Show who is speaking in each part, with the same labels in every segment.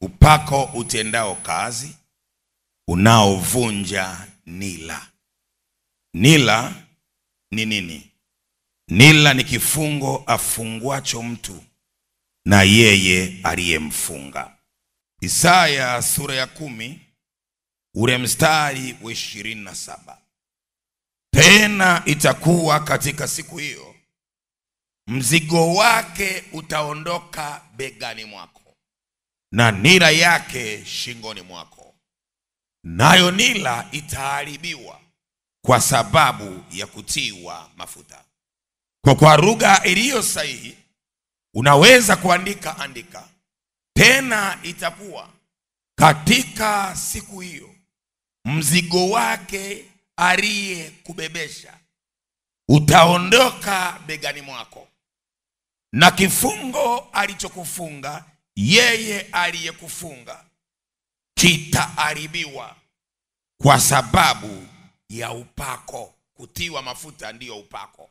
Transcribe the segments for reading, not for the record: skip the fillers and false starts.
Speaker 1: Upako utendao kazi unaovunja nila. Nila ni nini? Nila ni kifungo afunguacho mtu na yeye aliyemfunga. Isaya sura ya 10 ule mstari wa 27. Tena itakuwa katika siku hiyo, mzigo wake utaondoka begani mwako na nira yake shingoni mwako, nayo nira itaharibiwa kwa sababu ya kutiwa mafuta. Kwa lugha iliyo sahihi unaweza kuandika andika, tena itakuwa katika siku hiyo, mzigo wake aliye kubebesha utaondoka begani mwako, na kifungo alichokufunga yeye aliyekufunga kitaharibiwa kwa sababu ya upako. Kutiwa mafuta ndiyo upako.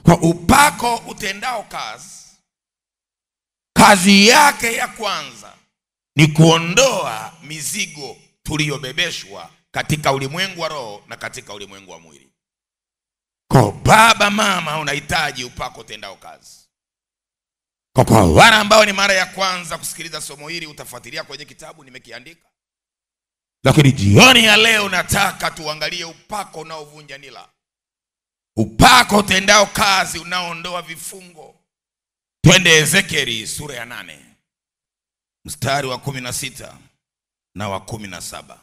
Speaker 1: Kwa upako utendao kazi yake ya kwanza ni kuondoa mizigo tuliyobebeshwa katika ulimwengu wa roho na katika ulimwengu wa mwili. Kwa baba mama, unahitaji upako utendao kazi. Kwa wale ambao ni mara ya kwanza kusikiliza somo hili, utafuatilia kwenye kitabu nimekiandika. Lakini jioni ya leo nataka tuangalie upako unaovunja nila. Upako utendao kazi unaoondoa vifungo. Twende Ezekieli sura ya 8 mstari wa 16 na wa 17.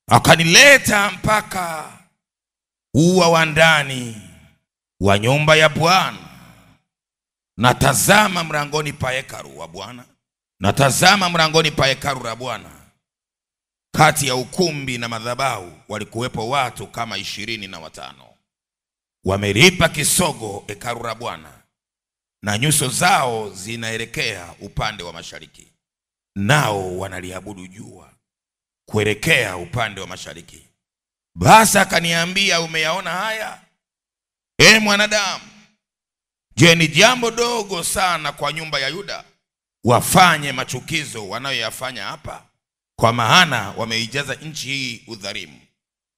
Speaker 1: Akanileta mpaka ua wa ndani wa nyumba ya Bwana, na tazama mlangoni pa hekalu wa Bwana, na tazama mlangoni pa hekalu la Bwana, kati ya ukumbi na madhabahu walikuwepo watu kama 25, wamelipa kisogo hekalu la Bwana, na nyuso zao zinaelekea upande wa mashariki, nao wanaliabudu jua kuelekea upande wa mashariki. Basi akaniambia, umeyaona haya, ee mwanadamu? Je, ni jambo dogo sana kwa nyumba ya Yuda wafanye machukizo wanayoyafanya hapa? Kwa maana wameijaza nchi hii udhalimu,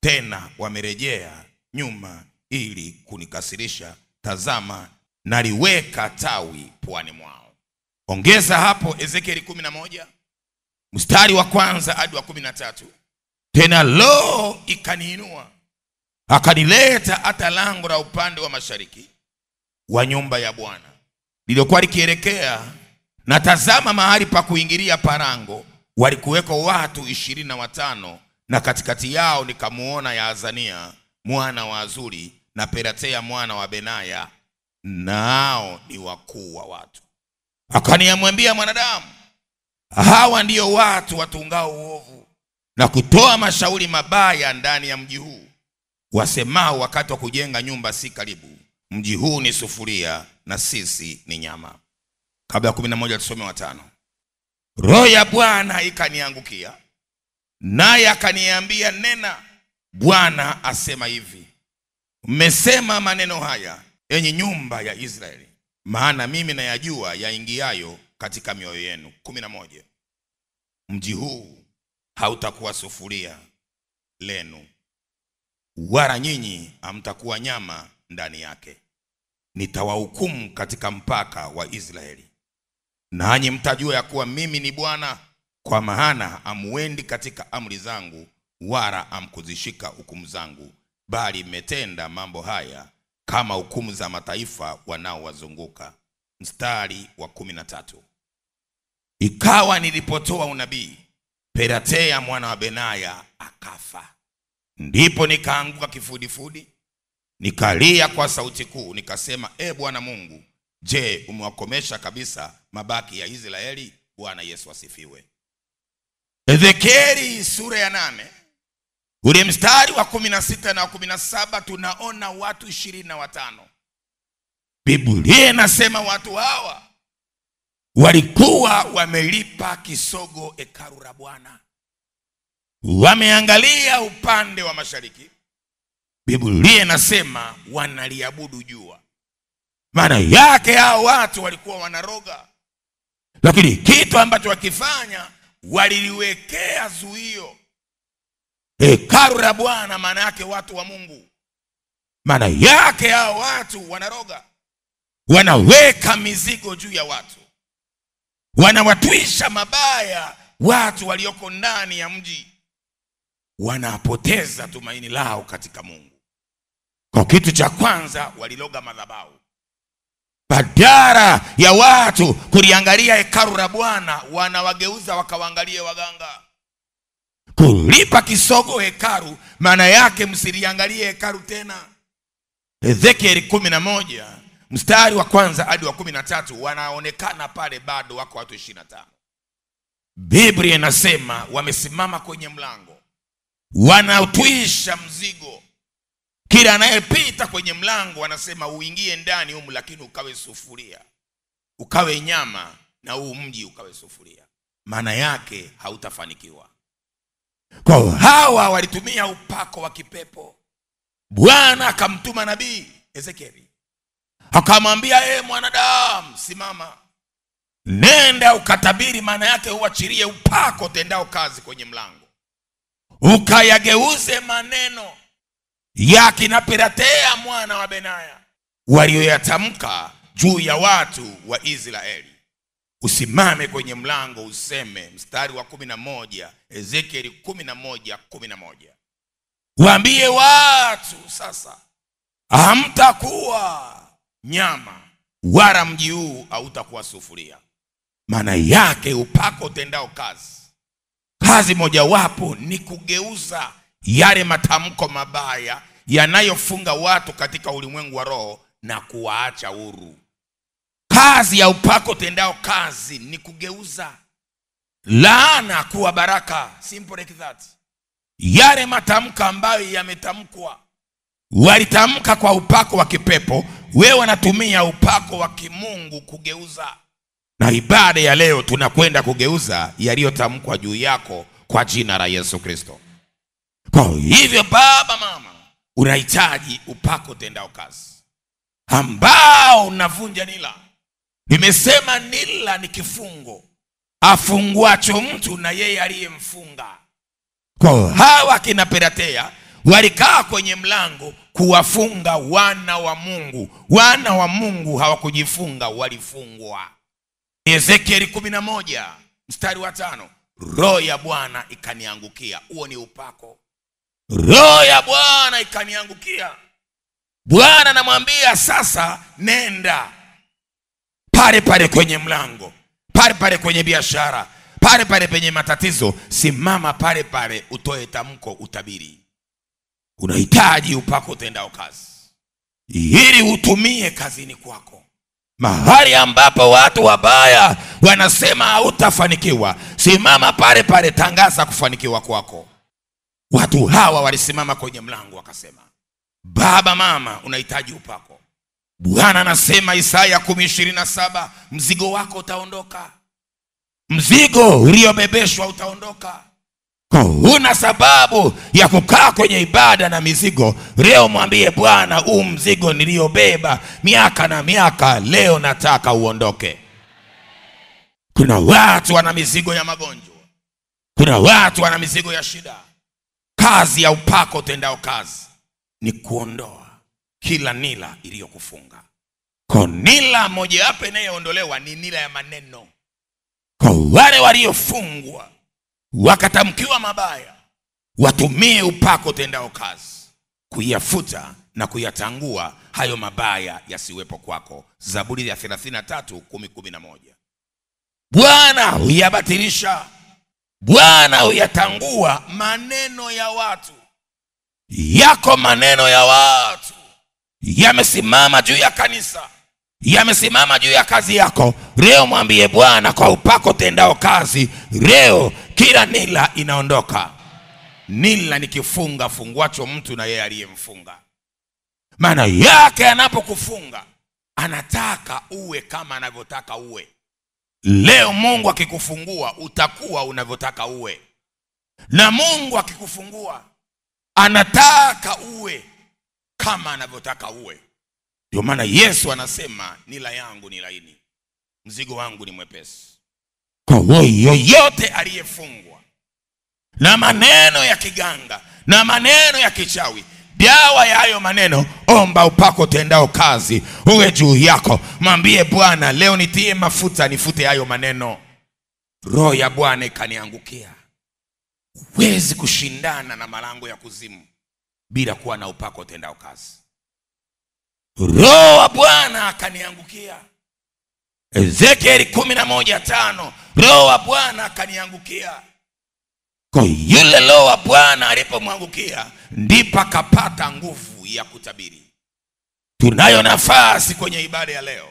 Speaker 1: tena wamerejea nyuma ili kunikasirisha. Tazama, naliweka tawi puani mwao. Ongeza hapo Ezekieli 11 mstari wa 1 hadi wa 13. Tena lo, ikaniinua akanileta hata lango la upande wa mashariki wa nyumba ya Bwana lililokuwa likielekea, na tazama mahali pa kuingilia parango walikuweko watu 25, na katikati yao nikamuona Yaazania mwana wa Azuri na Pelatia mwana wa Benaya, nao ni wakuu wa watu. Akaniambia, mwanadamu, hawa ndiyo watu watungao uovu na kutoa mashauri mabaya ndani ya mji huu, wasemao wakati wa kujenga nyumba si karibu, mji huu ni sufuria na sisi ni nyama. Kabla ya 11 tusome wa 5. Roho ya Bwana ikaniangukia, naye akaniambia, nena, Bwana asema hivi, mmesema maneno haya, enyi nyumba ya Israeli, maana mimi nayajua yaingiayo katika mioyo yenu. 11. Mji huu hautakuwa sufuria lenu, wala nyinyi hamtakuwa nyama ndani yake. Nitawahukumu katika mpaka wa Israeli, nanyi mtajua ya kuwa mimi ni Bwana, kwa maana hamuendi katika amri zangu, wala hamkuzishika hukumu zangu, bali mmetenda mambo haya kama hukumu za mataifa wanaowazunguka. Mstari wa 13. Ikawa nilipotoa unabii, Pelatia mwana wa Benaya akafa. Ndipo nikaanguka kifudifudi, nikalia kwa sauti kuu, nikasema, e Bwana Mungu, je, umewakomesha kabisa mabaki ya Israeli? Bwana Yesu asifiwe. Ezekieli sura ya 8 ule mstari wa 16 na 17 tunaona watu 25. Biblia inasema watu hawa walikuwa wamelipa kisogo hekalu la Bwana, wameangalia upande wa mashariki. Biblia inasema wanaliabudu jua. Maana yake hao watu walikuwa wanaroga. Lakini kitu ambacho wakifanya, waliliwekea zuio. Hekalu la Bwana maana yake watu wa Mungu. Maana yake hao watu wanaroga, wanaweka mizigo juu ya watu, wanawatwisha mabaya watu walioko ndani ya mji, wanapoteza tumaini lao katika Mungu. Kwa kitu cha kwanza, waliloga madhabahu. Badala ya watu kuliangalia hekalu la Bwana, wanawageuza wakawaangalie waganga. Kulipa kisogo hekalu maana yake msiliangalie hekalu tena. Ezekieli 11 mstari wa kwanza hadi wa 13 wanaonekana pale bado wako watu 25. Biblia inasema wamesimama kwenye mlango, wanautwisha mzigo. Kila anayepita kwenye mlango anasema uingie ndani humu, lakini ukawe sufuria, ukawe nyama, na huu mji ukawe sufuria. Maana yake hautafanikiwa. Kwa hawa walitumia upako wa kipepo. Bwana akamtuma nabii Ezekieli, akamwambia, mwanadamu, simama, nenda ukatabiri. Maana yake uachilie upako tendao kazi kwenye mlango, ukayageuze maneno ya kina Piratea mwana wa Benaya walioyatamka juu ya watu wa Israeli. Usimame kwenye mlango useme, mstari wa 11, Ezekieli 11:11. Waambie watu, sasa hamtakuwa nyama, wala mji huu hautakuwa sufuria. Maana yake upako tendao kazi. Kazi mojawapo ni kugeuza yale matamko mabaya yanayofunga watu katika ulimwengu wa roho na kuwaacha huru. Kazi ya upako tendao kazi ni kugeuza laana kuwa baraka. Simple like that. Yale matamko ambayo yametamkwa, walitamka kwa upako wa kipepo, wewe wanatumia upako wa kimungu kugeuza. Na ibada ya leo tunakwenda kugeuza yaliyotamkwa juu yako kwa jina la Yesu Kristo. Kwa hivyo baba, mama, unahitaji upako tendao kazi ambao unavunja nila. Nimesema nila ni kifungo afunguacho mtu na yeye aliyemfunga. Kwa hawa kina Piratea walikaa kwenye mlango kuwafunga wana wa Mungu. Wana wa Mungu hawakujifunga, walifungwa. Ezekieli 11 mstari wa 5, roho ya Bwana ikaniangukia. Huo ni upako. Roho ya Bwana ikaniangukia. Bwana anamwambia sasa, nenda pale pale kwenye mlango, pale pale kwenye biashara, pale pale penye matatizo, simama pale pale utoe tamko, utabiri. Unahitaji upako tendao kazi ili utumie kazini kwako. Mahali ambapo watu wabaya wanasema hautafanikiwa, simama pale pale, tangaza kufanikiwa kwako. Watu hawa walisimama kwenye mlango wakasema, baba, mama, unahitaji upako. Bwana anasema Isaya 10:27, mzigo wako utaondoka. Mzigo uliobebeshwa utaondoka. Kwa huna sababu ya kukaa kwenye ibada na mizigo. Leo mwambie Bwana, huu mzigo niliobeba miaka na miaka, leo nataka uondoke. Kuna watu wana mizigo ya magonjwa, kuna watu wana mizigo ya shida. Kazi ya upako tendao kazi ni kuondoa kila nila iliyokufunga. Kwa nila moja hapo inayoondolewa ni nila ya maneno. Kwa wale waliofungwa wakatamkiwa mabaya, watumie upako tendao kazi kuyafuta na kuyatangua hayo mabaya yasiwepo kwako. Zaburi ya 33:10-11. Bwana huyabatilisha, Bwana huyatangua maneno ya watu. Yako maneno ya watu yamesimama juu ya kanisa, yamesimama juu ya kazi yako. Leo mwambie Bwana, kwa upako tendao kazi, leo kila nila inaondoka. Nila ni kifunga funguacho mtu na yeye aliyemfunga. Maana yake anapokufunga anataka uwe kama anavyotaka uwe. Leo Mungu akikufungua utakuwa unavyotaka uwe, na Mungu akikufungua anataka uwe kama anavyotaka uwe. Ndio maana Yesu anasema, nila yangu ni laini, mzigo wangu ni mwepesi. Kwa yoyote aliyefungwa na maneno ya kiganga na maneno ya kichawi, dawa ya hayo maneno, omba upako utendao kazi uwe juu yako. Mwambie Bwana, leo nitie mafuta nifute hayo maneno. Roho ya Bwana ikaniangukia. Huwezi kushindana na malango ya kuzimu bila kuwa na upako utendao kazi. Roho wa Bwana akaniangukia. Ezekieli 11:5. Roho wa Bwana akaniangukia. Kwa yule Roho wa Bwana alipomwangukia, ndipo akapata nguvu ya kutabiri. Tunayo nafasi kwenye ibada ya leo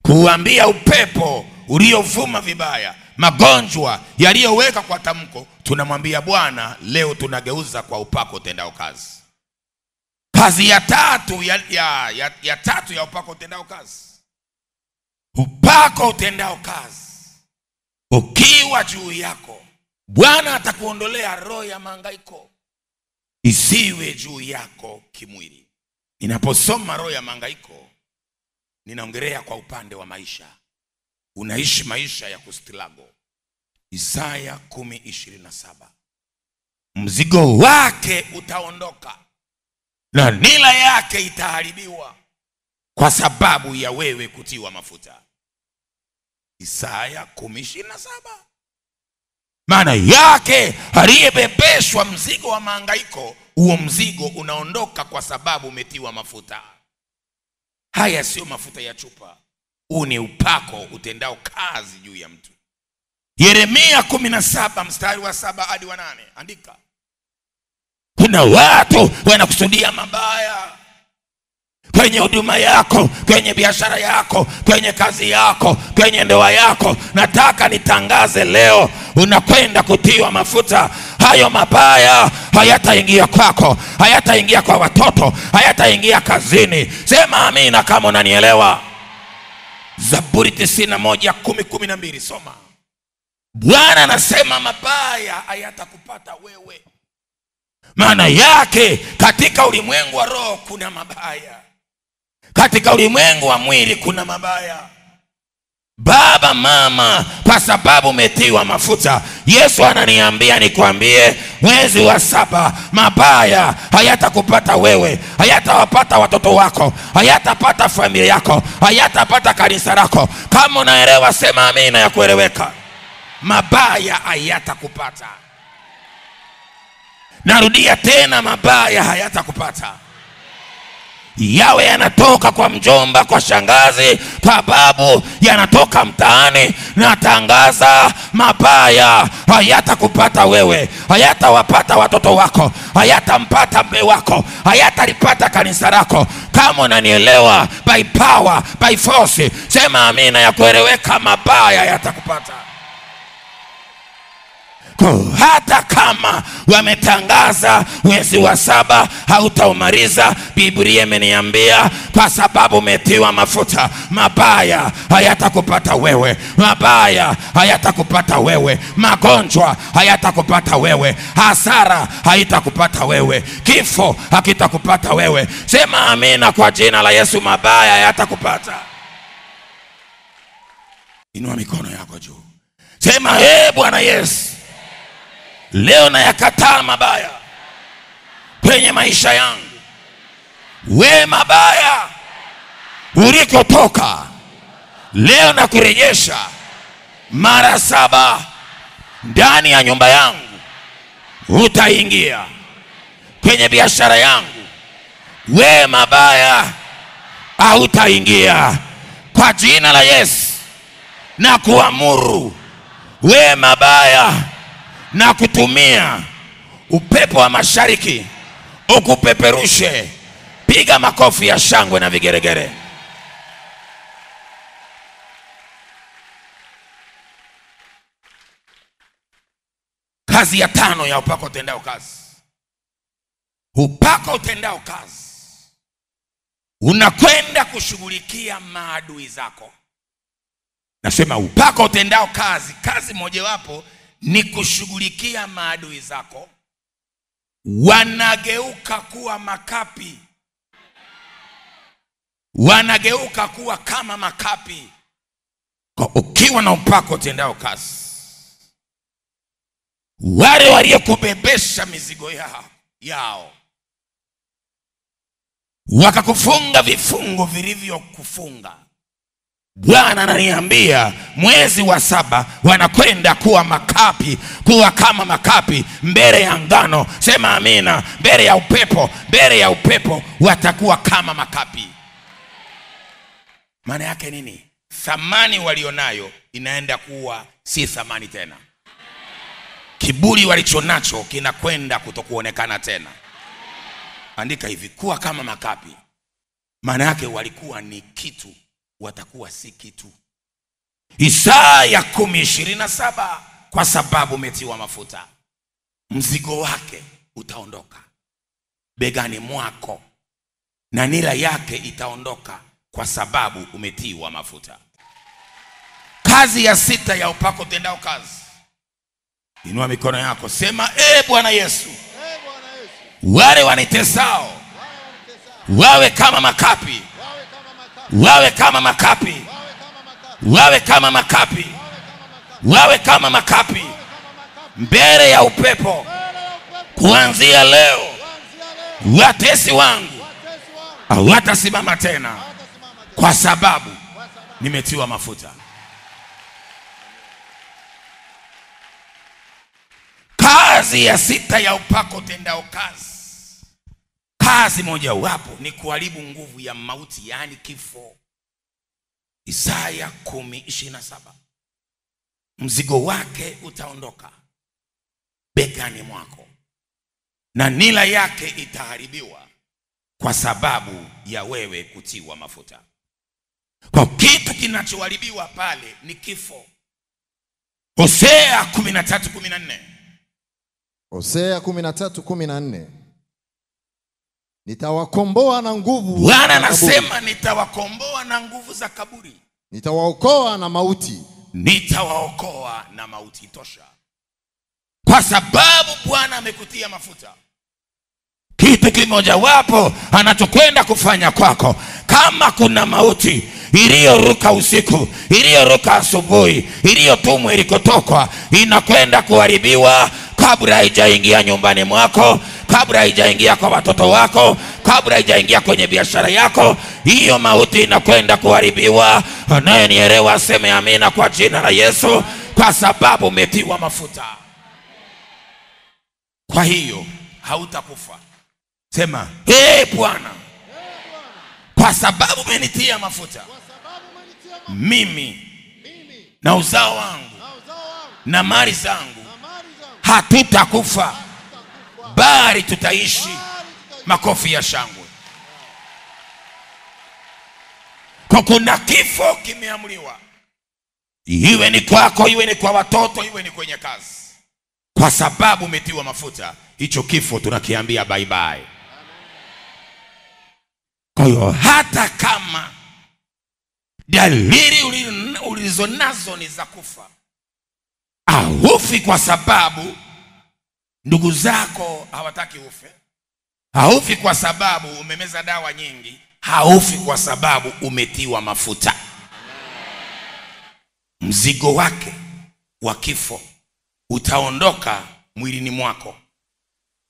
Speaker 1: kuambia upepo uliovuma vibaya, magonjwa yaliyoweka kwa tamko, tunamwambia Bwana, leo tunageuza kwa upako utendao kazi. Kazi ya tatu ya tatu ya upako utendao kazi. Upako utendao kazi ukiwa juu yako, Bwana atakuondolea roho ya mahangaiko isiwe juu yako kimwili. Ninaposoma roho ya mahangaiko, ninaongelea kwa upande wa maisha. Unaishi maisha ya kustilago. Isaya 10:27. Mzigo wake utaondoka na nila yake itaharibiwa kwa sababu ya wewe kutiwa mafuta. Isaya 10:27. Maana yake aliyebebeshwa mzigo wa mahangaiko, huo mzigo unaondoka kwa sababu umetiwa mafuta. Haya sio mafuta ya chupa. Huu ni upako utendao kazi juu ya mtu. Yeremia 17:7 hadi 8. Andika. Kuna watu wanakusudia mabaya kwenye huduma yako, kwenye biashara yako, kwenye kazi yako, kwenye ndoa yako. Nataka nitangaze leo, unakwenda kutiwa mafuta. Hayo mabaya hayataingia kwako, hayataingia kwa watoto, hayataingia kazini. Sema amina kama unanielewa. Zaburi 91:10-12. Soma. Bwana anasema mabaya hayatakupata wewe. Maana yake katika ulimwengu wa roho kuna mabaya, katika ulimwengu wa mwili kuna mabaya. Baba, mama, kwa sababu umetiwa mafuta, Yesu ananiambia nikwambie, mwezi wa 7 mabaya hayatakupata wewe, hayatawapata watoto wako, hayatapata familia yako, hayatapata kanisa lako. Kama unaelewa sema amina ya kueleweka. Mabaya hayatakupata. Narudia tena, mabaya hayatakupata. Yawe yanatoka kwa mjomba, kwa shangazi, kwa babu, yanatoka mtaani, natangaza mabaya hayatakupata wewe, hayatawapata watoto wako, hayatampata mbe wako, hayatalipata kanisa lako. Kama unanielewa, by power, by force, sema amina ya kueleweka. Mabaya hayatakupata. Hata kama wametangaza mwezi wa 7 hautaumaliza, Biblia imeniambia kwa sababu umetiwa mafuta, mabaya hayatakupata wewe, mabaya hayatakupata wewe, magonjwa hayatakupata wewe, hasara haitakupata wewe, kifo hakitakupata wewe. Sema amina kwa jina la Yesu. Mabaya hayatakupata. Inua mikono yako juu, sema Bwana Yesu, leo nayakataa mabaya kwenye maisha yangu. We mabaya ulikotoka, leo nakurejesha mara 7 ndani ya nyumba yangu. Utaingia kwenye biashara yangu. We mabaya hautaingia kwa jina la Yesu. Na kuamuru we mabaya, na kutumia upepo wa mashariki ukupeperushe. Piga makofi ya shangwe na vigeregere. Kazi ya 5 ya upako utendao kazi. Upako utendao kazi unakwenda kushughulikia maadui zako. Nasema upako utendao kazi, kazi mojawapo ni kushughulikia maadui zako. Wanageuka kuwa makapi, wanageuka kuwa kama makapi. Kwa ukiwa na upako utendao kazi, wale waliokubebesha mizigo yao wakakufunga vifungo vilivyokufunga, Bwana ananiambia mwezi wa 7 wanakwenda kuwa makapi, kuwa kama makapi mbele ya ngano. Sema amina. Mbele ya upepo watakuwa kama makapi. Maana yake nini? Thamani walionayo inaenda kuwa si thamani tena. Kiburi walichonacho kinakwenda kutokuonekana tena. Andika hivi, kuwa kama makapi. Maana yake walikuwa ni kitu, watakuwa si kitu. Isaya 10:27, kwa sababu umetiwa mafuta, mzigo wake utaondoka begani mwako, na nira yake itaondoka, kwa sababu umetiwa mafuta. Kazi ya 6 ya upako tendao kazi. Inua mikono yako, sema Bwana Yesu, wale wanitesao wawe kama makapi, wawe kama makapi, wawe kama makapi, wawe kama makapi mbele ya upepo. Kuanzia leo watesi wangu hawatasimama tena, kwa sababu nimetiwa mafuta. Kazi ya 6 ya upako tendao kazi. Kazi moja wapo ni kuharibu nguvu ya mauti, yani kifo. Isaya 10:27, mzigo wake utaondoka begani mwako, na nila yake itaharibiwa, kwa sababu ya wewe kutiwa mafuta. Kwa kitu kinachoharibiwa pale ni kifo. Hosea 13:14.
Speaker 2: Hosea 13:14. Nitawakomboa na nguvu.
Speaker 1: Bwana anasema nitawakomboa na nguvu za kaburi.
Speaker 2: Nitawaokoa na mauti.
Speaker 1: Nitawaokoa na mauti. Tosha. Kwa sababu Bwana amekutia mafuta. Kitu kimoja wapo anachokwenda kufanya kwako, kama kuna mauti iliyoruka usiku, iliyoruka asubuhi, iliyotumwa ilikotokwa, inakwenda kuharibiwa kabla haijaingia nyumbani mwako, kabla haijaingia kwa watoto wako, kabla haijaingia kwenye biashara yako. Hiyo mauti inakwenda kuharibiwa. Anayenielewa aseme amina kwa jina la Yesu, kwa sababu umetiwa mafuta. Kwa hiyo hautakufa. Sema Bwana, kwa sababu umenitia mafuta, mimi na uzao wangu na mali zangu hatutakufa, bali tutaishi. Makofi ya shangwe. Kwa kuna kifo kimeamriwa, iwe ni kwako, iwe ni kwa watoto, iwe ni kwenye kazi. Kwa sababu umetiwa mafuta, hicho kifo tunakiambia bye bye. Kwa hiyo hata kama dalili ulizonazo ni za kufa, haufi kwa sababu ndugu zako hawataki ufe, haufi kwa sababu umemeza dawa nyingi, haufi kwa sababu umetiwa mafuta. Mzigo wake wa kifo utaondoka mwilini mwako,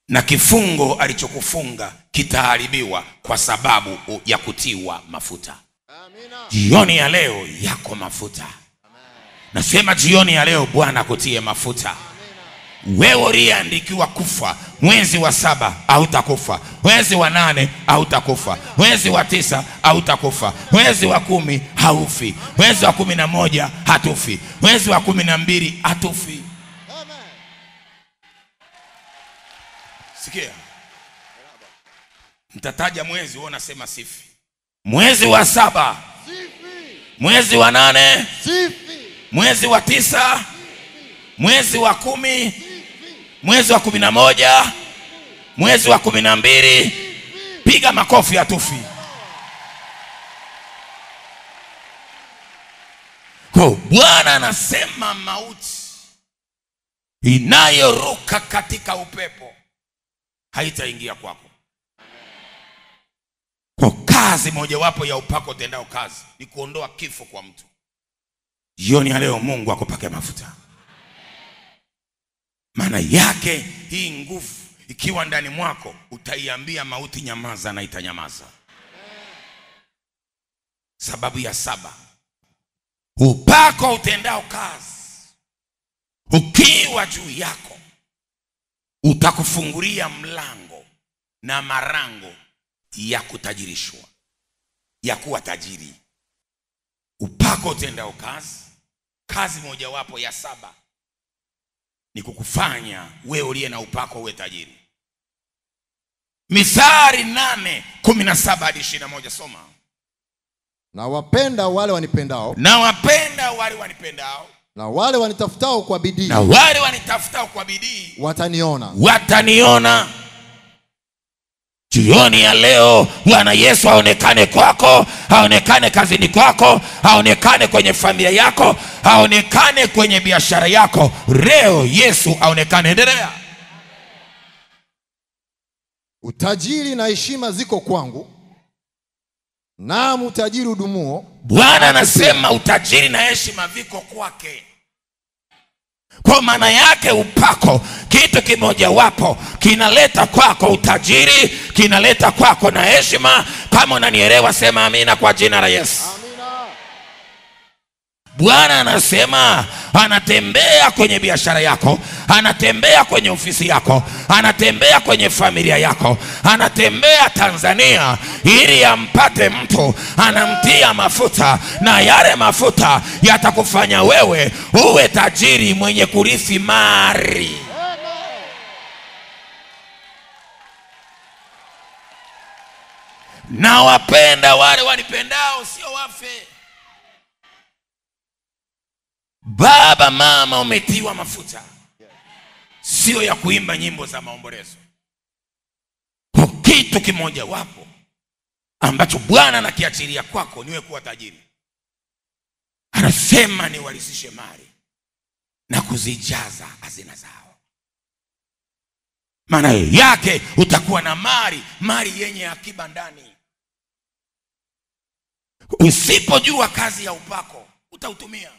Speaker 1: na kifungo alichokufunga kitaharibiwa kwa sababu ya kutiwa mafuta. Jioni ya leo yako mafuta. Nasema jioni ya leo Bwana akutie mafuta. Wewe uliandikiwa kufa, mwezi wa 7 hautakufa, mwezi wa 8 hautakufa, mwezi wa 9 hautakufa, mwezi wa 10 haufi, mwezi wa 11 hatufi, mwezi wa 12 hatufi. Sikia, nitataja mwezi, wewe unasema sifi. Mwezi wa 7 sifi, mwezi wa 8 sifi, mwezi wa 9 mwezi wa 10 mwezi wa 11 mwezi wa 12. Piga makofi, hatufi. Kwa Bwana anasema mauti inayoruka katika upepo haitaingia kwako. Kwa kazi mojawapo ya upako tendao kazi ni kuondoa kifo kwa mtu. Jioni ya leo Mungu akupake mafuta. Maana yake hii nguvu ikiwa ndani mwako, utaiambia mauti nyamaza na itanyamaza. Sababu ya 7, upako utendao kazi ukiwa juu yako utakufungulia mlango na marango ya kutajirishwa, ya kuwa tajiri. Upako utendao kazi mojawapo ya 7 ni kukufanya wewe uliye na upako uwe tajiri. Mithali 8:17 hadi 21, soma.
Speaker 2: Na wapenda wale wanipendao,
Speaker 1: na wapenda wale wanipendao,
Speaker 2: na wale wanitafutao kwa bidii,
Speaker 1: na wale wanitafutao kwa bidii
Speaker 2: wataniona.
Speaker 1: Jioni ya leo Bwana Yesu aonekane kwako, aonekane kazini kwako, aonekane kwenye familia yako, aonekane kwenye biashara yako. Leo Yesu aonekane. Endelea.
Speaker 2: Utajiri na heshima ziko kwangu, naam utajiri udumuo.
Speaker 1: Bwana anasema utajiri na heshima viko kwake. Kwa maana yake upako, kitu kimoja wapo kinaleta kwako utajiri, kinaleta kwako na heshima. Kama unanielewa sema amina kwa jina la Yesu.
Speaker 2: Amina.
Speaker 1: Bwana anasema anatembea kwenye biashara yako, anatembea kwenye ofisi yako, anatembea kwenye familia yako, anatembea Tanzania ili ampate mtu, anamtia mafuta, na yale mafuta yatakufanya wewe uwe tajiri mwenye kurithi mali. Na wapenda wale wanipendao, sio wafe. Baba mama umetiwa mafuta, sio ya kuimba nyimbo za maombolezo. Kwa kitu kimoja wapo ambacho Bwana anakiachilia kwako niwe kuwa tajiri. Anasema niwalisishe mali na kuzijaza hazina zao. Maana yake utakuwa na mali yenye akiba ndani. Usipojua kazi ya upako utautumia.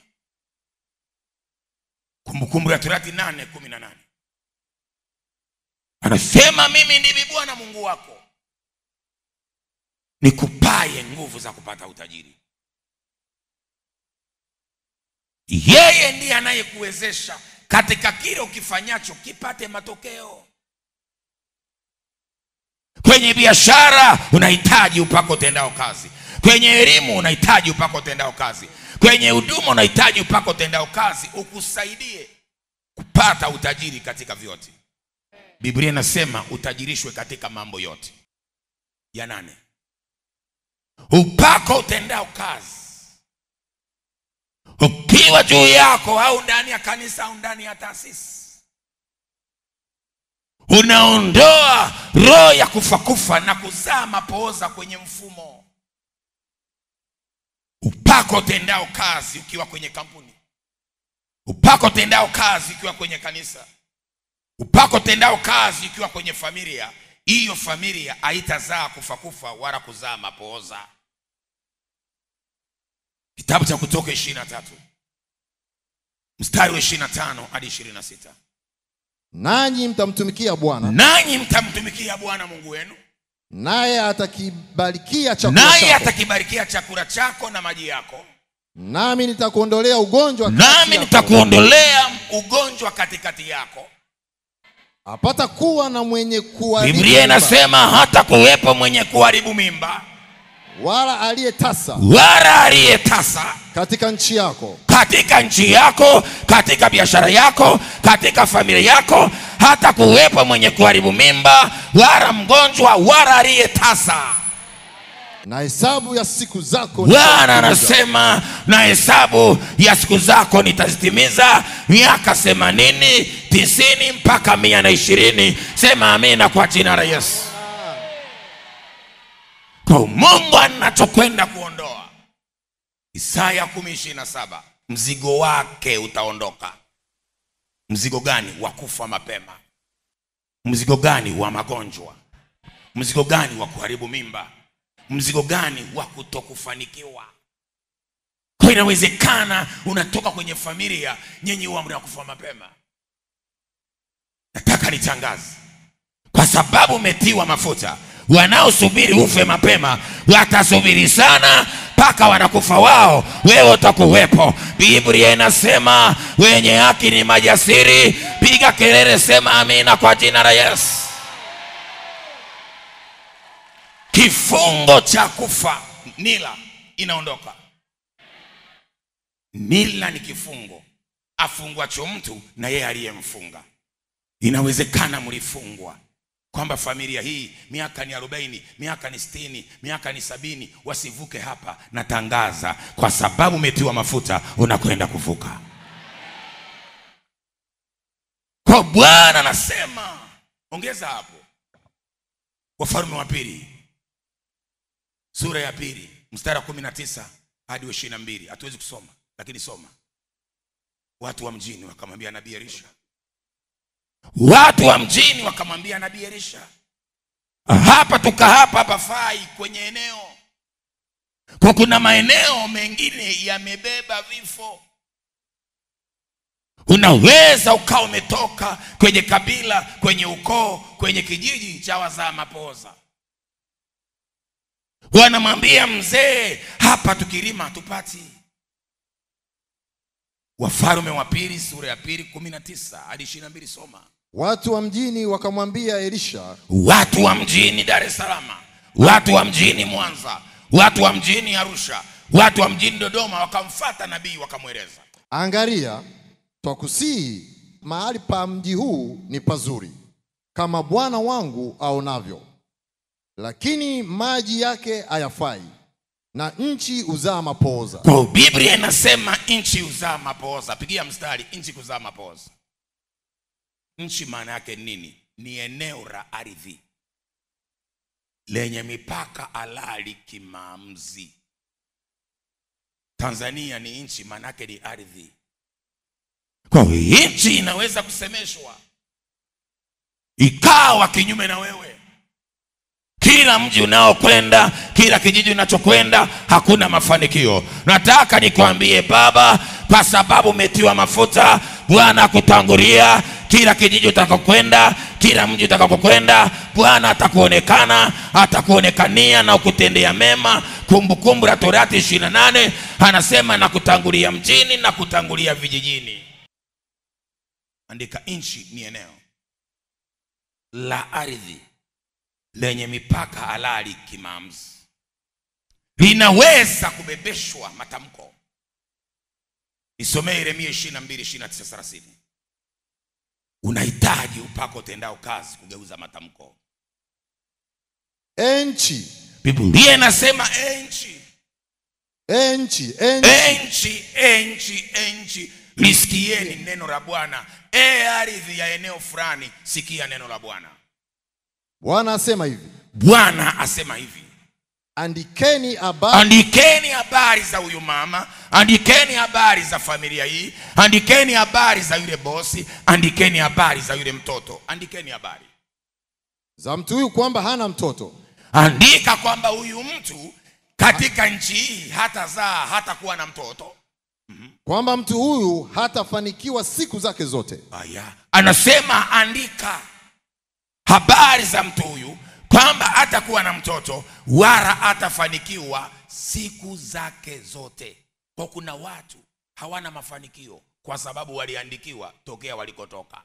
Speaker 1: Kumbukumbu ya Torati 8:18. Anasema mimi ndimi Bwana Mungu wako, nikupaye nguvu za kupata utajiri. Yeye ndiye anayekuwezesha katika kile ukifanyacho kipate matokeo. Kwenye biashara unahitaji upako utendao kazi. Kwenye elimu unahitaji upako utendao kazi. Kwenye huduma unahitaji upako utendao kazi ukusaidie kupata utajiri katika vyote. Biblia inasema utajirishwe katika mambo yote. Ya 8, upako utendao kazi ukiwa juu yako, au ndani ya kanisa au ndani ya taasisi, unaondoa roho ya kufa na kuzaa mapooza kwenye mfumo. Upako utendao kazi ukiwa kwenye kampuni, upako utendao kazi ukiwa kwenye kanisa, upako utendao kazi ukiwa kwenye familia, hiyo familia haitazaa kufa wala kuzaa mapooza. Kitabu cha Kutoka 23 mstari wa 25 hadi 26.
Speaker 2: Nanyi mtamtumikia Bwana
Speaker 1: Mungu wenu,
Speaker 2: naye atakibarikia
Speaker 1: chakula chako na maji yako.
Speaker 2: Nami nitakuondolea
Speaker 1: ugonjwa katikati yako.
Speaker 2: Apata kuwa na mwenye kuharibu.
Speaker 1: Biblia inasema hata kuwepo mwenye kuharibu mimba,
Speaker 2: wala aliyetasa katika nchi yako,
Speaker 1: katika biashara yako, katika familia yako. Hata kuwepo mwenye kuharibu mimba, wala mgonjwa, wala aliyetasa.
Speaker 2: Na hesabu ya siku zako,
Speaker 1: Bwana anasema na hesabu ya siku zako nitazitimiza, miaka 80, 90 mpaka 120. Sema amina kwa jina la Yesu. Kwa Mungu anachokwenda kuondoa, Isaya 10:27, mzigo wake utaondoka. Mzigo gani? Wa kufa mapema. Mzigo gani? Wa magonjwa. Mzigo gani? Wa kuharibu mimba. Mzigo gani? Wa kutokufanikiwa. Kwa inawezekana unatoka kwenye familia nyenye huwa mnakufa mapema. Nataka nitangaze, kwa sababu umetiwa mafuta, wanaosubiri ufe mapema watasubiri sana mpaka wanakufa wao, wewe utakuwepo. Biblia inasema wenye haki ni majasiri. Piga kelele, sema amina kwa jina la Yesu. Kifungo cha kufa, nila inaondoka. Nila ni kifungo afungwacho mtu na yeye aliyemfunga. Inawezekana mlifungwa kwamba familia hii miaka ni 40, miaka ni 60, miaka ni 70 wasivuke hapa. Natangaza, kwa sababu umetiwa mafuta unakwenda kuvuka. Kwa Bwana anasema, ongeza hapo, Wafalme wa pili sura ya 2 mstari wa 19 hadi 22. Hatuwezi kusoma lakini soma. Watu wa mjini wakamwambia nabii Elisha. Watu wa mjini wakamwambia nabii Elisha, hapa hapa fai kwenye eneo, kwa kuna maeneo mengine yamebeba vifo. Unaweza ukawa umetoka kwenye kabila, kwenye ukoo, kwenye kijiji cha wazaa mapoza. Wanamwambia mzee, hapa tukilima hatupati. Wafalme wa pili sura ya 2 19 hadi 22 soma.
Speaker 2: Watu wa mjini wakamwambia Elisha.
Speaker 1: Watu wa mjini Dar es Salaam, watu wa mjini Mwanza, watu wa mjini Arusha, watu wa mjini Dodoma wakamfuata nabii wakamweleza,
Speaker 2: angalia, twakusihi mahali pa mji huu ni pazuri kama bwana wangu aonavyo, lakini maji yake hayafai na nchi uzaa mapooza.
Speaker 1: Kwa Biblia inasema nchi uzaa mapooza. Pigia mstari, nchi kuzaa mapooza. Nchi maana yake nini? Ni eneo la ardhi lenye mipaka halali kimaamuzi. Tanzania ni nchi, maana yake ni ardhi. Kwa hiyo nchi inaweza kusemeshwa ikawa kinyume na wewe. Kila mji unaokwenda, kila kijiji unachokwenda, hakuna mafanikio. Nataka nikwambie baba, kwa sababu umetiwa mafuta, Bwana akutangulia. Kila kijiji utakokwenda, kila mji utakapokwenda, Bwana atakuonekania na ukutendea mema. Kumbukumbu la Torati 28 anasema na kutangulia mjini na kutangulia vijijini. Andika, nchi ni eneo la ardhi lenye mipaka halali kimaamuzi, linaweza kubebeshwa matamko. Nisomee Yeremia 22:29-30. Unahitaji upako utendao kazi kugeuza matamko.
Speaker 2: Enchi,
Speaker 1: Biblia inasema enchi.
Speaker 2: Enchi,
Speaker 1: enchi, enchi, enchi. Lisikieni neno la Bwana. Ardhi ya eneo fulani, sikia neno la Bwana.
Speaker 2: Bwana asema hivi.
Speaker 1: Bwana asema hivi.
Speaker 2: Andikeni
Speaker 1: habari za huyu mama, andikeni habari za familia hii, andikeni habari za yule bosi, andikeni habari za yule mtoto, andikeni habari
Speaker 2: za mtu huyu kwamba hana mtoto.
Speaker 1: Andika kwamba huyu mtu katika nchi hii hatazaa, hatakuwa na mtoto.
Speaker 2: Kwamba mtu huyu hatafanikiwa siku zake zote.
Speaker 1: Anasema andika habari za mtu huyu kwamba hatakuwa na mtoto wala hatafanikiwa siku zake zote. Kwa kuna watu hawana mafanikio kwa sababu waliandikiwa tokea walikotoka.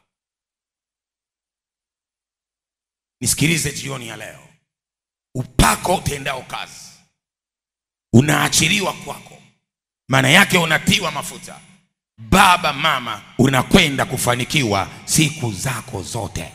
Speaker 1: Nisikilize jioni ya leo. Upako utendao kazi unaachiliwa kwako. Maana yake unatiwa mafuta. Baba, mama, unakwenda kufanikiwa siku zako zote.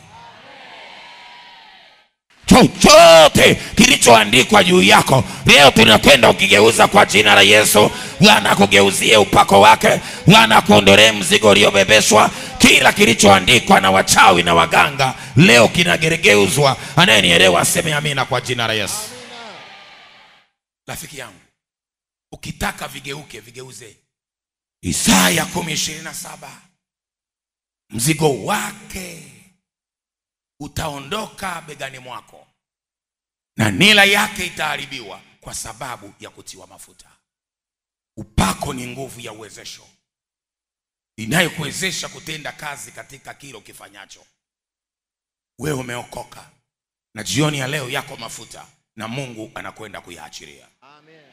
Speaker 1: Chochote kilichoandikwa juu yako leo tunakwenda ukigeuza kwa jina la Yesu. Bwana kugeuzie upako wake, Bwana kuondolee mzigo uliobebeshwa. Kila kilichoandikwa na wachawi na waganga leo kinageregeuzwa. Anayenielewa aseme amina kwa jina la Yesu. Rafiki yangu, ukitaka vigeuke, vigeuze. Isaya 10:27. Mzigo wake utaondoka begani mwako na nila yake itaharibiwa kwa sababu ya kutiwa mafuta. Upako ni nguvu ya uwezesho inayokuwezesha kutenda kazi katika kile kifanyacho. Wewe umeokoka na jioni ya leo yako mafuta na Mungu anakwenda kuyaachilia.
Speaker 2: Amen.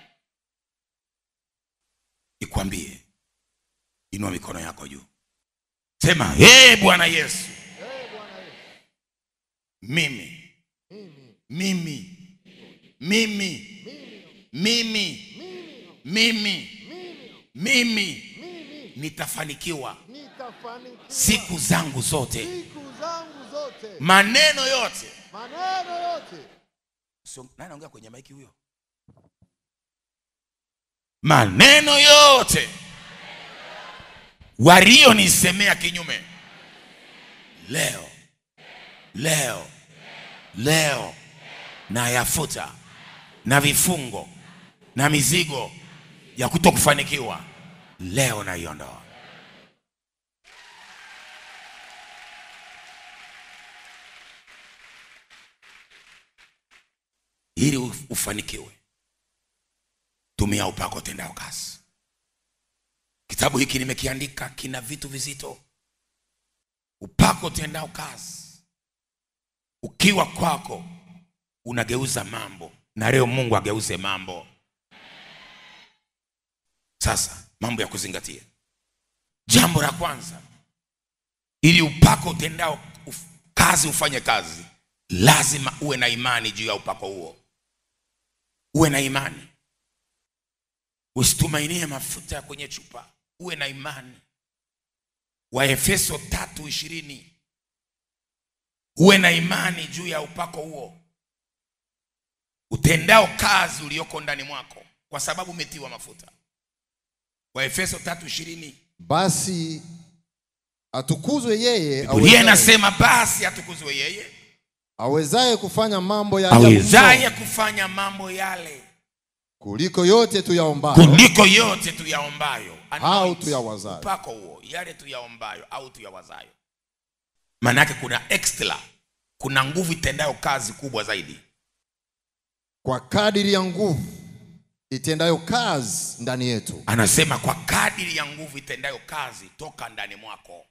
Speaker 1: Nikwambie, inua mikono yako juu. Sema, hey Bwana Yesu.
Speaker 2: Hey Bwana Yesu.
Speaker 1: Mimi nitafanikiwa siku zangu zote. Maneno yote. Sio nani anaongea kwenye maiki huyo? Maneno yote walionisemea kinyume, leo na yafuta, na vifungo na mizigo ya kutokufanikiwa leo na iondoa. Ili ufanikiwe, tumia upako tendao kazi. Kitabu hiki nimekiandika, kina vitu vizito. Upako tendao kazi ukiwa kwako unageuza mambo, na leo Mungu ageuze mambo. Sasa mambo ya kuzingatia. Jambo la kwanza, ili upako tendao kazi ufanye kazi, lazima uwe na imani juu ya upako huo. Uwe na imani. Usitumainie mafuta ya kwenye chupa, uwe na imani. Waefeso 3:20. Uwe na imani juu ya upako huo utendao kazi ulioko ndani mwako, kwa sababu umetiwa mafuta. Waefeso 3:20.
Speaker 2: Basi atukuzwe yeye,
Speaker 1: Biblia inasema basi atukuzwe yeye
Speaker 2: awezaye kufanya mambo yale kuliko yote tuyaombayo au tuyawazayo.
Speaker 1: Upako huo, yale tuyaombayo au tuyawazayo. Maana yake kuna extra, kuna nguvu itendayo kazi kubwa zaidi.
Speaker 2: Kwa kadiri ya nguvu itendayo kazi ndani yetu.
Speaker 1: Anasema kwa kadiri ya nguvu itendayo kazi toka ndani mwako.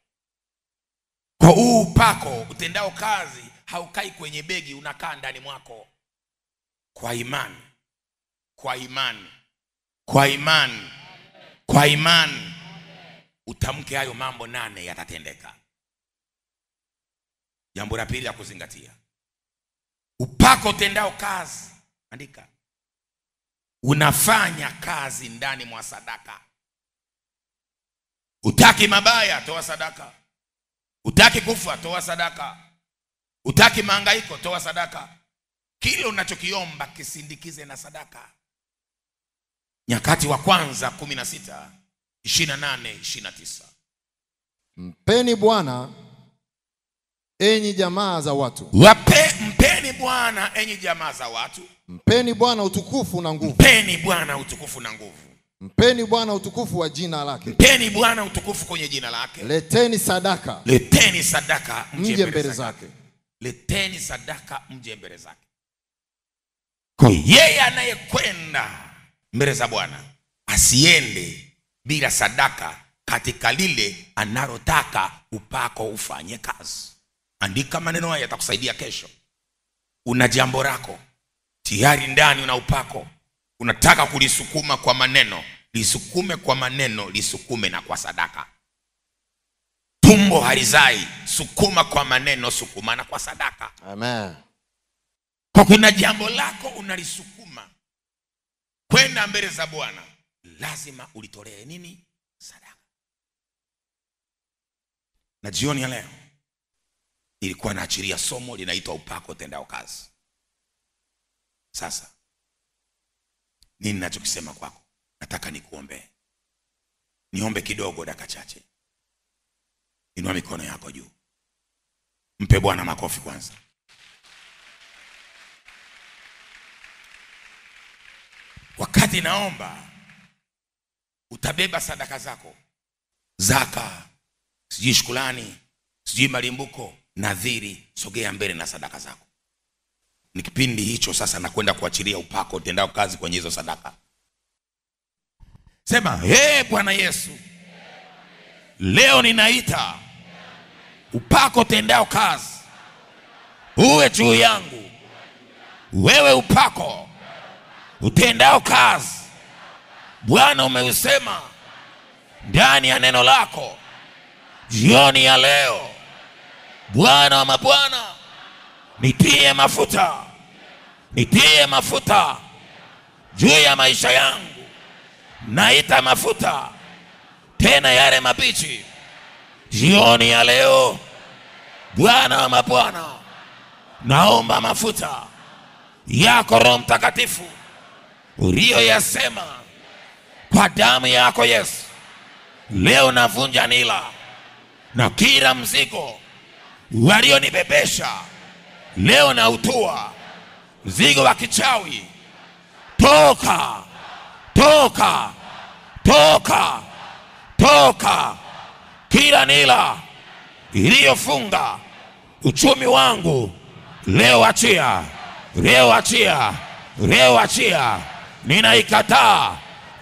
Speaker 1: Kwa huu upako utendao kazi haukai kwenye begi, unakaa ndani mwako. Kwa imani utamke hayo mambo 8 yatatendeka. Jambo la pili la kuzingatia, upako utendao kazi, andika, unafanya kazi ndani mwa sadaka. Utaki mabaya, toa sadaka. Utaki kufa, toa sadaka. Utaki mahangaiko, toa sadaka. Kile unachokiomba kisindikize na sadaka. Nyakati wa kwanza 16:28-29.
Speaker 2: Mpeni Bwana enyi jamaa za watu.
Speaker 1: Mpeni Bwana enyi jamaa za watu.
Speaker 2: Mpeni Bwana utukufu na nguvu.
Speaker 1: Mpeni Bwana utukufu na nguvu.
Speaker 2: Mpeni Bwana utukufu wa jina lake.
Speaker 1: Mpeni Bwana utukufu kwenye jina lake.
Speaker 2: Leteni sadaka
Speaker 1: mje mbele zake. Leteni sadaka mje mbele zake. Kwa yeye anayekwenda mbele za Bwana asiende bila sadaka katika lile analotaka upako ufanye kazi. Andika maneno haya, yatakusaidia kesho. Una jambo lako tayari ndani, una upako, unataka kulisukuma kwa maneno, lisukume kwa maneno, lisukume na kwa sadaka. Tumbo halizai, sukuma kwa maneno, sukuma na kwa sadaka.
Speaker 2: Amen.
Speaker 1: Kwa kuna jambo lako unalisukuma kwenda mbele za Bwana, lazima ulitolee nini? Sadaka. Na jioni ya leo ilikuwa naachilia somo linaitwa upako tendao kazi. Sasa nini ninachokisema kwako? Nataka nikuombe. Niombe kidogo, dakika chache. Inua mikono yako juu. Mpe Bwana makofi kwanza. Wakati naomba, utabeba sadaka zako, zaka, sijui shukrani, sijui malimbuko, nadhiri. Sogea mbele na sadaka zako. Ni kipindi hicho sasa nakwenda kuachilia upako tendao kazi kwenye hizo sadaka. Sema, Bwana Yesu, leo ninaita upako tendao kazi uwe juu yangu. Wewe upako utendao kazi, Bwana umeusema ndani ya neno lako jioni ya leo. Bwana wa mabwana, nitie mafuta, nitie mafuta juu ya maisha yangu. Naita mafuta tena yale mabichi jioni ya leo. Bwana wa mabwana, naomba mafuta yako Roho Mtakatifu uliyoyasema kwa damu yako Yesu. Leo navunja nila na kila mzigo walionibebesha. Leo na utua mzigo wa kichawi. Toka, toka, toka, toka. Kila nila iliyofunga uchumi wangu, leo achia, leo achia, leo achia. Ninaikataa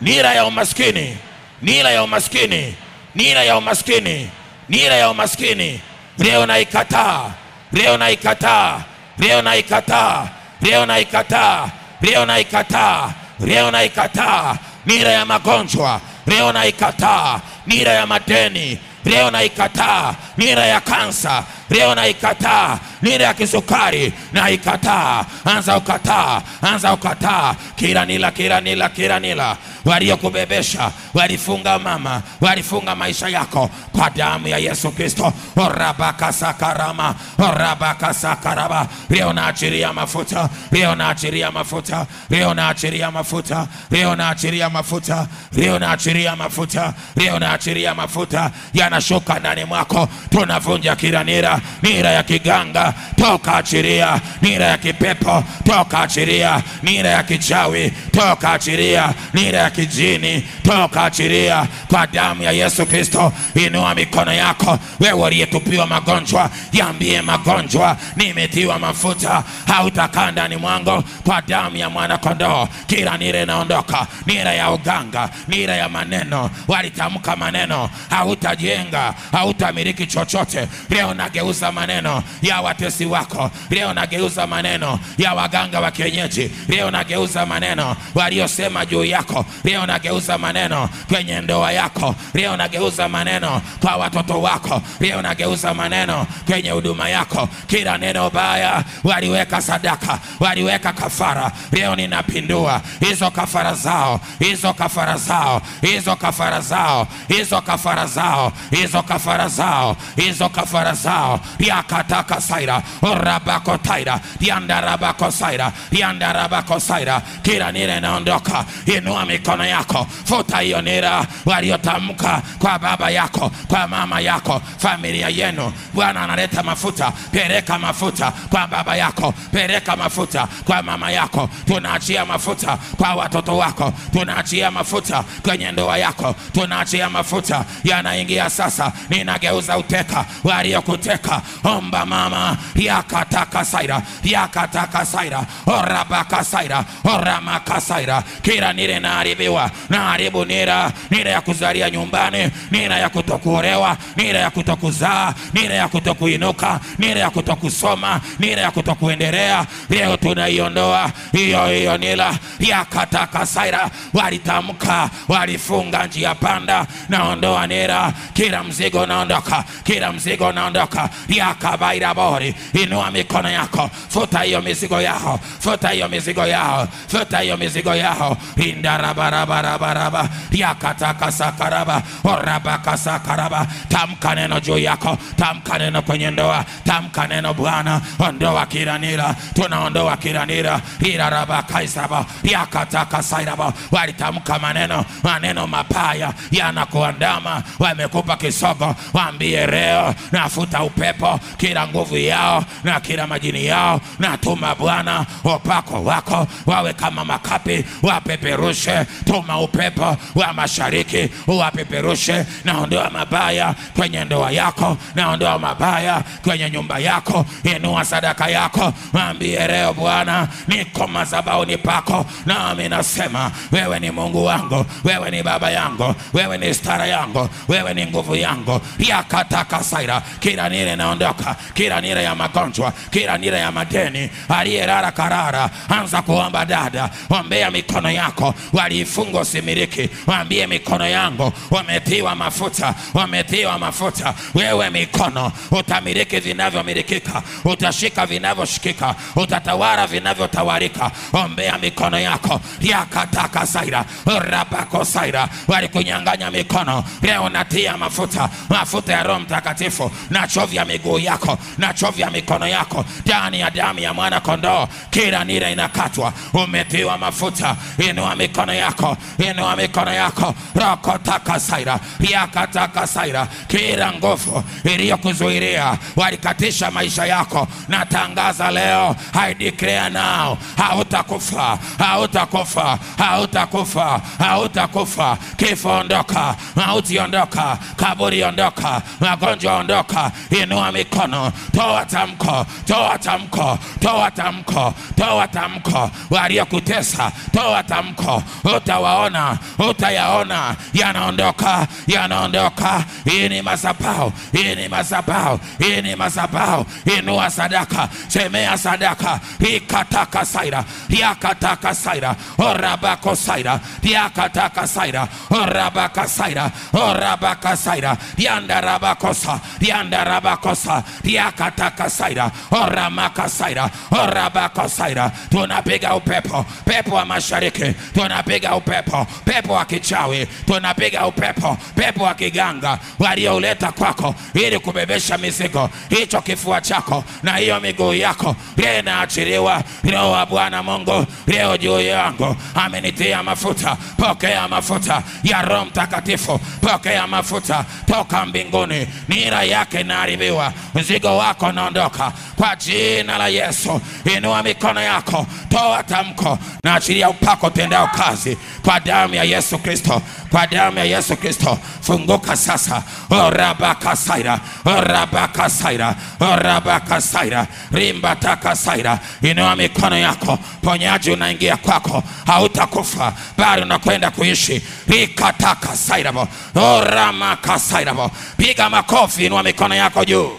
Speaker 1: nira ya umaskini, nira ya umaskini, nira ya umaskini, nira ya umaskini. Leo naikataa, leo naikataa, leo naikataa, leo naikataa, leo naikataa, leo naikataa. Nira ya magonjwa, leo naikataa. Nira ya madeni, leo naikataa. Nira ya kansa, leo naikataa. Nira ya kisukari, naikataa. Anza ukataa, anza ukataa. Kila nila, kila nila, kila nila waliokubebesha, walifunga mama, walifunga maisha yako kwa damu ya Yesu Kristo. Orabaka sakarama, orabaka sakaraba. Leo naachilia mafuta, leo naachilia mafuta, leo naachilia mafuta, leo naachilia mafuta, leo naachilia mafuta, leo naachilia mafuta. Yanashuka ndani mwako. Tunavunja kila nira, nira ya kiganga, toka achilia. Nira ya kipepo, toka achilia. Nira ya kichawi, toka achilia. Nira ya kijini, toka achilia kwa damu ya Yesu Kristo. Inua mikono yako. Wewe uliyetupiwa magonjwa, yaambie magonjwa, nimetiwa mafuta, hautakaa ndani mwangu kwa damu ya mwana kondoo. Kila nira inaondoka. Nira ya uganga, nira ya maneno, walitamka maneno, hautajenga, hautamiliki chochote. Leo nageuza maneno ya watesi wako. Leo nageuza maneno ya waganga wa kienyeji. Leo nageuza maneno waliosema juu yako. Leo nageuza maneno kwenye ndoa yako. Leo nageuza maneno kwa watoto wako. Leo nageuza maneno kwenye huduma yako. Kila neno baya waliweka sadaka, waliweka kafara, leo ninapindua hizo kafara zao, hizo kafara zao, hizo kafara zao, hizo kafara zao, hizo kafara zao, hizo kafara zao. Yakataka saira, orabako taira, yandarabako saira, yandarabako saira. Kila nira inaondoka. Inua mikono yako. Futa hiyo nira waliotamka kwa baba yako, kwa mama yako, familia yenu. Bwana analeta mafuta. Peleka mafuta kwa baba yako, peleka mafuta kwa mama yako. Tunaachia mafuta kwa watoto wako, tunaachia mafuta kwenye ndoa yako, tunaachia mafuta. Yanaingia sasa. Ninageuza uteka waliokuteka. Omba mama. Yakataka saira, yakataka saira, orabaka saira, oramaka saira. Kila nira inaharibiwa. Naharibu nira, nira ya kuzalia nyumbani, nira ya kutokuolewa, nira ya kutokuzaa, nira ya kutokuinuka, nira ya kutokusoma, nira ya kutokuendelea. Leo tunaiondoa hiyo nira. Yakataka saira, walitamka, walifunga njia panda. Naondoa nira. Kila mzigo naondoka, kila mzigo naondoka. Yakabaira bori. Inua mikono yako. Futa hiyo mizigo yao, futa hiyo mizigo yao, futa hiyo mizigo yao. Indarabarabaraba. Yakataka sakaraba, orabaka sakaraba. Tamka neno juu yako, tamka neno kwenye ndoa, tamka neno. Bwana, ondoa kila nira, tunaondoa kila nira. Irarabaka isaba, yakataka sairaba. Walitamka maneno, maneno mabaya yanakuandama, wamekupa kisogo. Waambie leo nafuta upepo, kila nguvu yao na kila majini yao. Natuma Bwana upako wako wawe kama makapi, wapeperushe tuma upepo wa mashariki uwapeperushe. Naondoa mabaya kwenye ndoa yako, naondoa mabaya kwenye nyumba yako. Inua sadaka yako, mwambie leo, Bwana, niko madhabahuni pako, nami nasema wewe ni Mungu wangu, wewe ni baba yangu, wewe ni stara yangu, wewe ni nguvu yangu. Yakataka saira, kila nira naondoka, kila nira ya magonjwa, kila nira ya madeni. Aliyelala karara, anza kuomba dada, ombea mikono yako. Walifunga usimiliki, waambie mikono yangu wametiwa mafuta, wametiwa mafuta. Wewe mikono utamiliki vinavyomilikika, utashika vinavyoshikika, utatawala vinavyotawalika. Ombea mikono yako. Yakataka saira, rabako saira. Walikunyang'anya mikono, leo natia mafuta, mafuta ya Roho Mtakatifu, na chovya miguu yako, na chovya mikono yako ndani ya damu ya mwana kondoo. Kila nira inakatwa, umetiwa mafuta. Inua mikono yako, inua mikono yako. Rokotaka saira, yakataka saira. Kila nguvu iliyokuzuilia walikatisha maisha yako, natangaza leo, I declare now, hautakufa, hautakufa, hautakufa, hautakufa. Kifo ondoka, mauti ondoka, kaburi ondoka, magonjwa ondoka. Inua mikono, toa tamko, toa tamko, toa tamko, toa tamko. Waliokutesa, toa tamko. Utawaona, utayaona, yanaondoka, yanaondoka. Hii ni madhabahu, hii ni madhabahu, hii ni madhabahu. Inua sadaka, semea sadaka. Ikataka saira, yakataka saira, orabako saira, yakataka saira, orabaka saira, orabaka saira, yandarabakosa, yandarabakosa, yakataka saira, oramaka saira, orabako saira. Tunapiga upepo, pepo wa mashariki, tunapiga upepo, pepo wa kichawi, tunapiga upepo, pepo wa kiganga walioleta kwako ili kubebesha mizigo. Hicho kifua chako na hiyo miguu yako leo inaachiliwa. Roho wa Bwana Mungu leo juu yangu, amenitia mafuta. Pokea mafuta ya Roho Mtakatifu, pokea mafuta toka mbinguni. Nira yake inaharibiwa, mzigo wako unaondoka kwa jina la Yesu. Inua mikono yako, toa tamko, na achilia upako tendao kazi kwa damu ya Yesu Kristo, kwa damu ya Yesu Kristo. Funguka sasa. Orabaka saira, orabaka saira, orabaka saira, rimba taka saira. Inua mikono yako, ponyaji unaingia kwako, hautakufa bali unakwenda kuishi. Rikataka saira bo, oramaka saira bo. Piga makofi, inua mikono yako juu.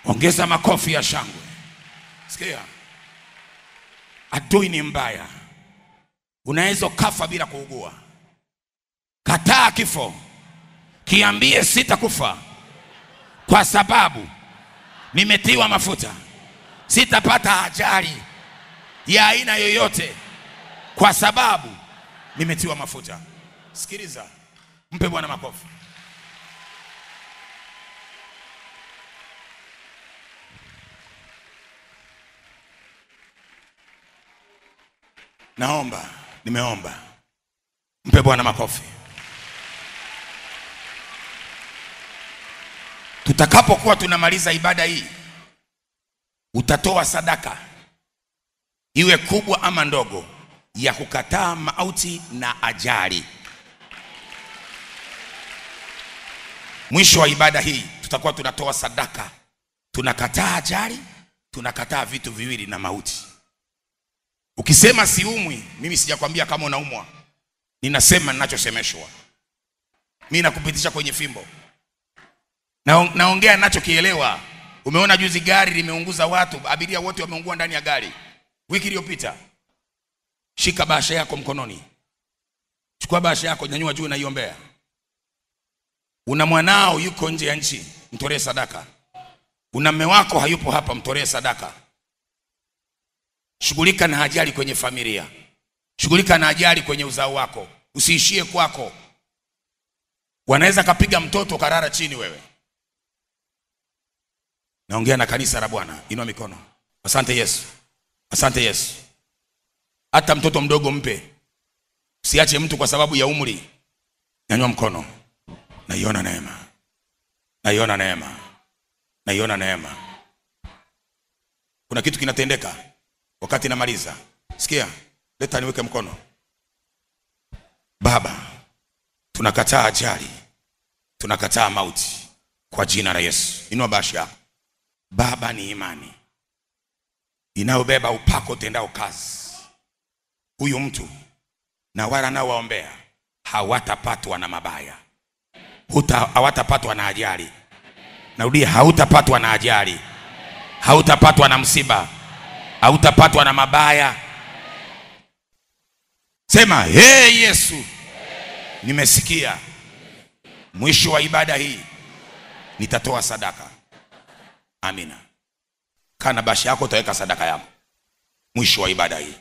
Speaker 1: Ongeza makofi ya shangwe. Sikia, adui ni mbaya. Unaweza kafa bila kuugua. Kataa kifo, kiambie sitakufa kwa sababu nimetiwa mafuta. Sitapata ajali ya aina yoyote kwa sababu nimetiwa mafuta. Sikiliza, mpe Bwana makofi. Naomba, nimeomba. Mpe Bwana makofi. Tutakapokuwa tunamaliza ibada hii, utatoa sadaka, iwe kubwa ama ndogo, ya kukataa mauti na ajali. Mwisho wa ibada hii tutakuwa tunatoa sadaka. Tunakataa ajali, tunakataa vitu viwili na mauti. Ukisema siumwi, mimi sijakwambia kama unaumwa. Ninasema ninachosemeshwa. Mimi nakupitisha kwenye fimbo. Naongea ninachokielewa. Umeona juzi gari limeunguza watu, abiria wote wameungua ndani ya gari. Wiki iliyopita. Shika bahasha yako mkononi. Chukua bahasha yako, nyanyua juu na iombea. Una mwanao yuko nje ya nchi, mtolee sadaka. Una mume wako hayupo hapa, mtolee sadaka. Shughulika na ajali kwenye familia. Shughulika na ajali kwenye uzao wako. Usiishie kwako. Wanaweza kapiga mtoto karara chini wewe. Naongea na kanisa la Bwana. Inua mikono. Asante Yesu. Asante Yesu. Hata mtoto mdogo mpe. Usiache mtu kwa sababu ya umri. Nyanyua mkono. Naiona neema. Naiona neema. Naiona neema. Kuna kitu kinatendeka wakati namaliza. Sikia. Leta niweke mkono. Baba, tunakataa ajali, tunakataa mauti kwa jina la Yesu. Inua bashi yako. Baba, ni imani inayobeba upako tendao kazi. Huyu mtu na wala nao waombea hawatapatwa na mabaya, hawatapatwa na ajali. Narudia, hautapatwa na ajali, hautapatwa na msiba, hautapatwa na mabaya. Sema, hey Yesu, nimesikia. Mwisho wa ibada hii nitatoa sadaka. Amina. Kana bashi yako utaweka sadaka yako mwisho wa ibada hii.